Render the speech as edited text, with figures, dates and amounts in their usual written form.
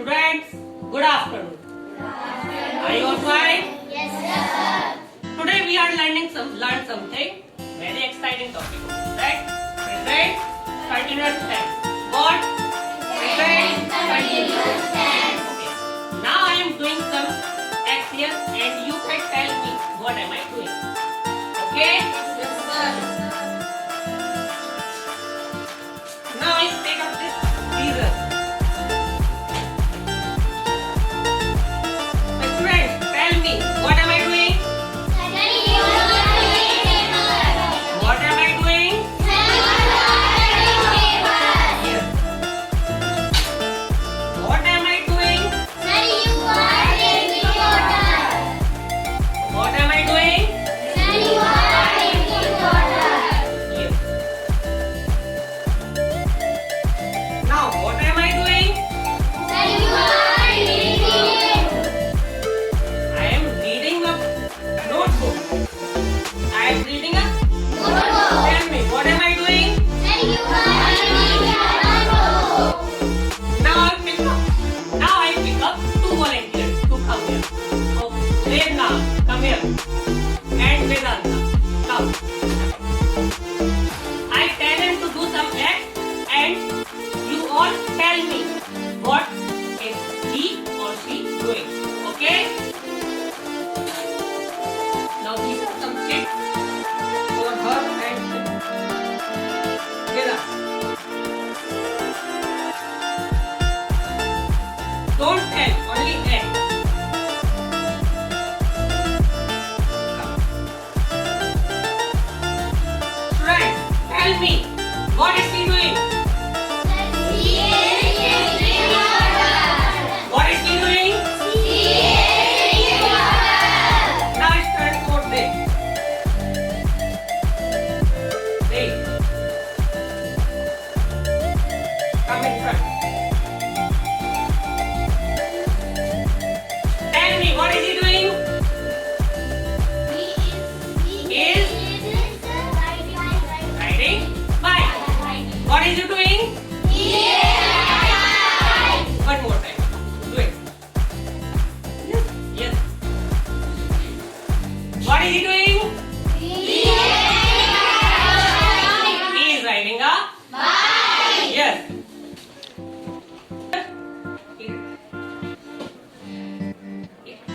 Students, good afternoon. Are you all fine? Yes, sir. Today we are learn something very exciting topic, right? Present continuous tense. What? Present continuous tense. Okay. Now I am doing some action and you can tell me what am I doing. Okay? Yes, sir. Now I take up this scissors. Students, tell me what am I doing? What am I doing? Yes. What am I doing? What am I doing? Yes. Now what am I doing? I am reading a notebook. I am reading a. Tell me what am I doing? Now I pick up two volunteers to come here. So Vedna, come here. And Vedanta, come. I tell them to do some act and you all tell me what is he or she doing. Okay? Now these are some checks for her and Vedanta. Don't tell, only act. Right, tell me, what is he doing? What is he doing? Now it's turn for they. They. Come in front. Tell me, what is he doing? Riding bike. What is he doing? One more time. Do it. Yes. Yes. What is he doing?